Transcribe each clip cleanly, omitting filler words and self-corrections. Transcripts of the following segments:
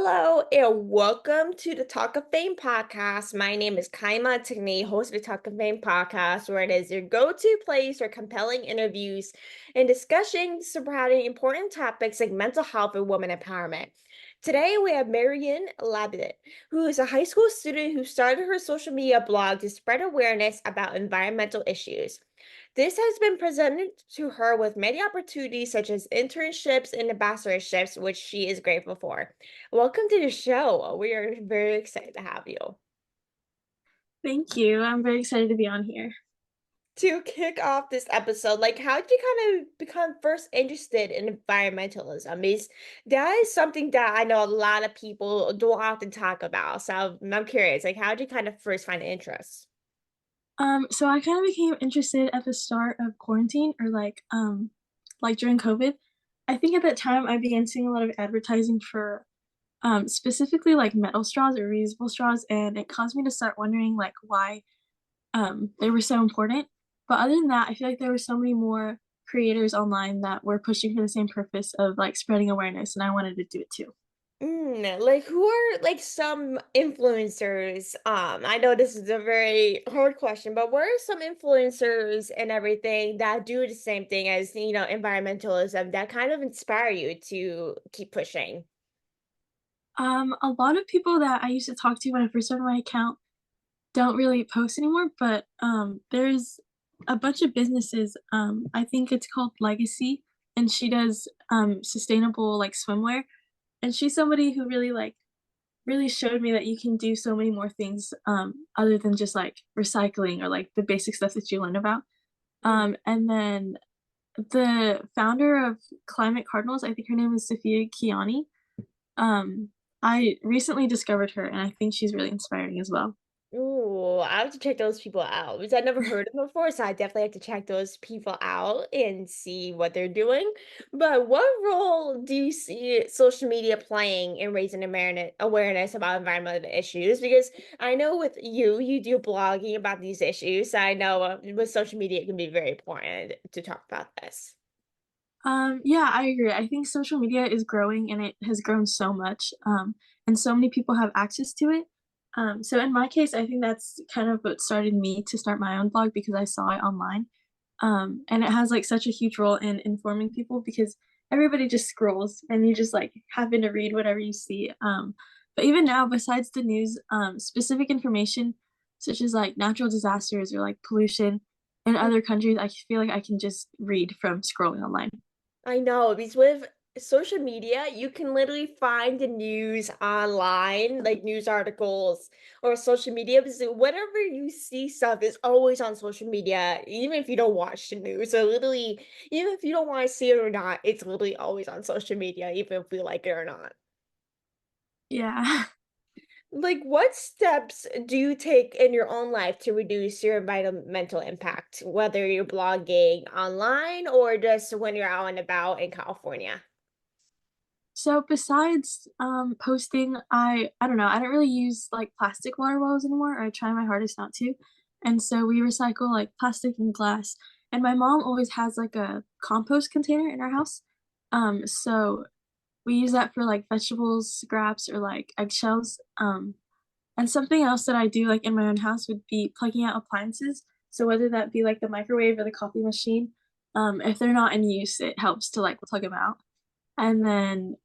Hello and welcome to the Talk of Fame podcast. My name is Kylie, host of the Talk of Fame podcast, where it is your go-to place for compelling interviews and discussions surrounding important topics like mental health and women empowerment. Today we have Marianne Lababit, who is a high school student who started her social media blog to spread awareness about environmental issues. This has been presented to her with many opportunities such as internships and ambassadorships, which she is grateful for. Welcome to the show. We are very excited to have you. Thank you. I'm very excited to be on here. To kick off this episode, like how did you kind of become first interested in environmentalism? Is that is something that I know a lot of people don't often talk about. So I'm curious, like how did you kind of first find interest? So I kind of became interested at the start of quarantine or like during COVID. I think at that time I began seeing a lot of advertising for specifically like metal straws or reusable straws, and it caused me to start wondering like why they were so important. But other than that, I feel like there were so many more creators online that were pushing for the same purpose of like spreading awareness, and I wanted to do it too. Like who are like some influencers? I know this is a very hard question, but what are some influencers and everything that do the same thing as, environmentalism that kind of inspire you to keep pushing? A lot of people that I used to talk to when I first started my account don't really post anymore, but there's a bunch of businesses. I think it's called Legacy, and she does sustainable like swimwear. And she's somebody who really showed me that you can do so many more things other than just like recycling or like the basic stuff that you learn about. And then the founder of Climate Cardinals, I think her name is Sophia Kiani. I recently discovered her, and I think she's really inspiring as well. Ooh, I have to check those people out because I never heard of them before, so I definitely have to check those people out and see what they're doing. But what role do you see social media playing in raising awareness about environmental issues? Because I know with you, you do blogging about these issues. So I know with social media, it can be very important to talk about this. Yeah, I agree. I think social media is growing and it has grown so much, and so many people have access to it. So in my case, I think that's kind of what started me to start my own blog because I saw it online. And it has like such a huge role in informing people because everybody just scrolls and you just like happen to read whatever you see. But even now, besides the news, specific information such as like natural disasters or like pollution in other countries, I feel like I can just read from scrolling online. I know because with social media, you can literally find the news online, like news articles or social media. Because whenever you see stuff, is always on social media, even if you don't watch the news. So literally, even if you don't want to see it or not, it's literally always on social media, even if we like it or not. Yeah. Like, what steps do you take in your own life to reduce your environmental impact, whether you're blogging online or just when you're out and about in California? So besides posting, I don't know, I don't really use like plastic water bottles anymore. Or I try my hardest not to. And so we recycle like plastic and glass. And my mom always has like a compost container in our house. So we use that for like vegetables, scraps, or like eggshells. And something else that I do like in my own house would be plugging out appliances. So whether that be like the microwave or the coffee machine, if they're not in use, it helps to like plug them out. And then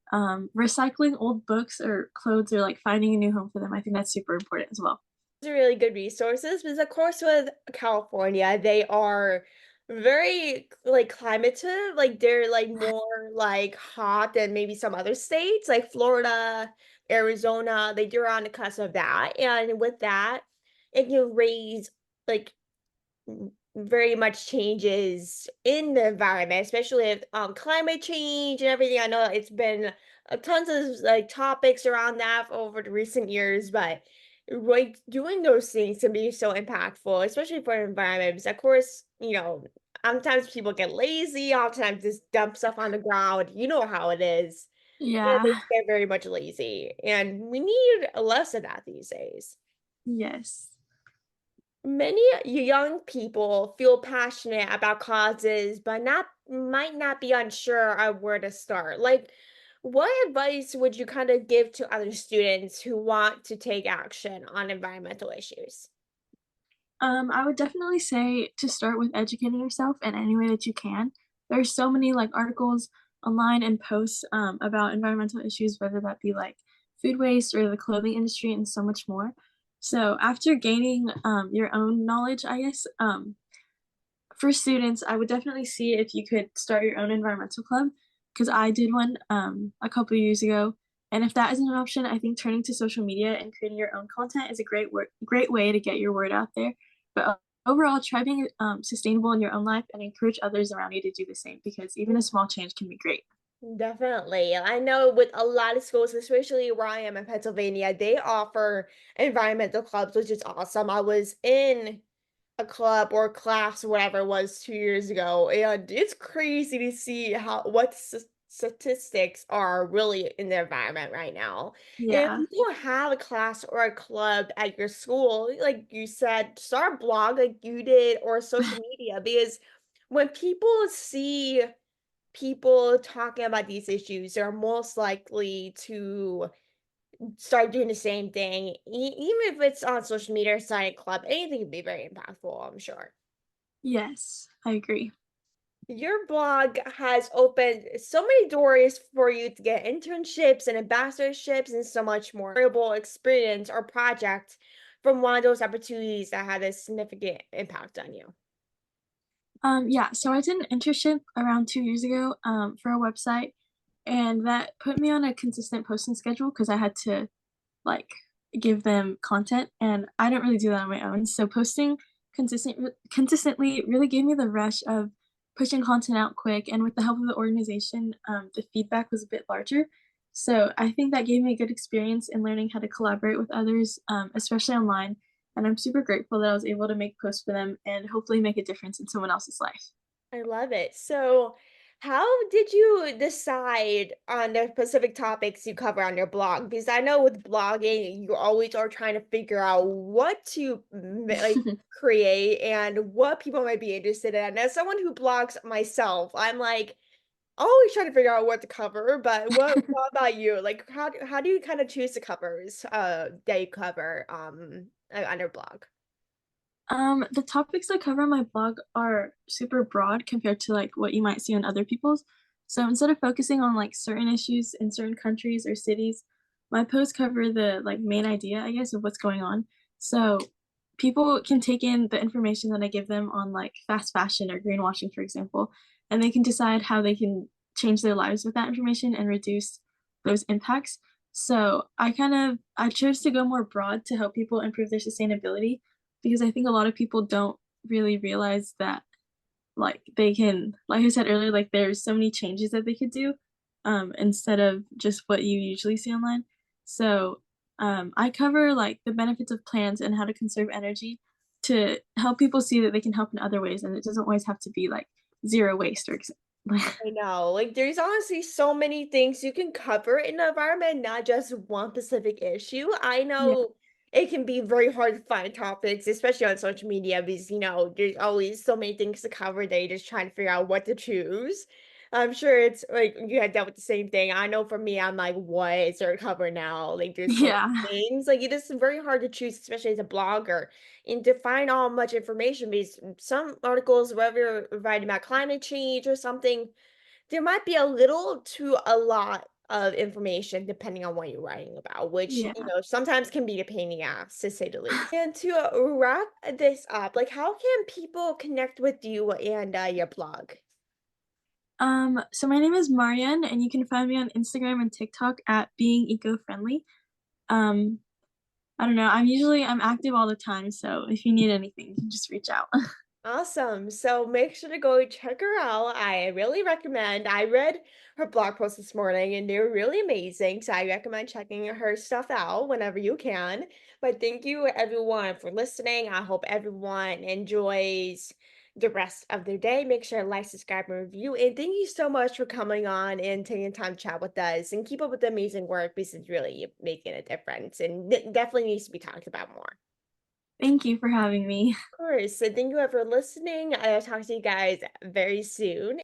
recycling old books or clothes or like finding a new home for them, I think that's super important as well. Are really good resources because of course with California, they are very like climative, like they're like more like hot than maybe some other states like Florida, Arizona, they're on the cusp of that. And with that, it can raise like very much changes in the environment, especially with climate change and everything. I know it's been tons of like topics around that over the recent years, but like doing those things can be so impactful, especially for the environment. Because of course, sometimes people get lazy, oftentimes just dump stuff on the ground. You know how it is. Yeah, they Yeah. get very much lazy, and we need less of that these days. Yes. Many young people feel passionate about causes, but not might not be unsure of where to start. Like, What advice would you kind of give to other students who want to take action on environmental issues? I would definitely say to start with educating yourself in any way that you can. There's so many like articles online and posts about environmental issues, whether that be like food waste or the clothing industry and so much more. So after gaining your own knowledge, I guess for students, I would definitely see if you could start your own environmental club because I did one a couple years ago. And if that isn't an option, I think turning to social media and creating your own content is a great way to get your word out there. But overall, try being sustainable in your own life and encourage others around you to do the same because even a small change can be great. Definitely. I know with a lot of schools, especially where I am in Pennsylvania, they offer environmental clubs, which is awesome. I was in a club or class or whatever it was 2 years ago, and it's crazy to see how what statistics are really in the environment right now. And if Yeah. you don't have a class or a club at your school, like you said, start a blog like you did or social media because when people see people talking about these issues are most likely to start doing the same thing, even if it's on social media or sign a club, anything can be very impactful, I'm sure. Yes, I agree. Your blog has opened so many doors for you to get internships and ambassadorships and so much more. Valuable experience or project from one of those opportunities that had a significant impact on you. Yeah, so I did an internship around 2 years ago for a website, and that put me on a consistent posting schedule because I had to like give them content and I don't really do that on my own. So posting consistently really gave me the rush of pushing content out quick and with the help of the organization, the feedback was a bit larger. So I think that gave me a good experience in learning how to collaborate with others, especially online. And I'm super grateful that I was able to make posts for them and hopefully make a difference in someone else's life. I love it. So, how did you decide on the specific topics you cover on your blog? Because I know with blogging, you always are trying to figure out what to like create and what people might be interested in. As someone who blogs myself, I'm like always trying to figure out what to cover. But what about you? Like, how do you kind of choose the covers that you cover on your blog? The topics I cover on my blog are super broad compared to like what you might see on other people's. So instead of focusing on like certain issues in certain countries or cities, my posts cover the like main idea, I guess, of what's going on. So people can take in the information that I give them on like fast fashion or greenwashing, for example, and they can decide how they can change their lives with that information and reduce those impacts. So I chose to go more broad to help people improve their sustainability because I think a lot of people don't really realize that, like, they can like I said earlier, like, there's so many changes that they could do, instead of just what you usually see online. So, I cover, like, the benefits of plants and how to conserve energy to help people see that they can help in other ways, and it doesn't always have to be, like, zero waste or ex like I know, like, there's honestly so many things you can cover in the environment, not just one specific issue. I Yeah. know it can be very hard to find topics, especially on social media, because, there's always so many things to cover that you're just trying to figure out what to choose. I'm sure it's like you had dealt with the same thing. I know for me, I'm like, what is there to cover now? Like, there's so Yeah. many things. Like, it is very hard to choose, especially as a blogger, and to find all much information because some articles, whether you're writing about climate change or something, there might be a little to a lot of information depending on what you're writing about, which, Yeah. sometimes can be a pain in the ass, to say the least. And to wrap this up, like, how can people connect with you and your blog? So my name is Marianne, and you can find me on Instagram and TikTok at being eco-friendly. Um, I don't know, I'm active all the time, so if you need anything, you can just reach out. Awesome. So make sure to go check her out. I really recommend. I read her blog post this morning and they're really amazing. So I recommend checking her stuff out whenever you can. But thank you everyone for listening. I hope everyone enjoys the rest of their day. Make sure to like, subscribe, and review. And thank you so much for coming on and taking time to chat with us and keep up with the amazing work because it's really making a difference and definitely needs to be talked about more. Thank you for having me. Of course. So thank you for listening. I'll talk to you guys very soon.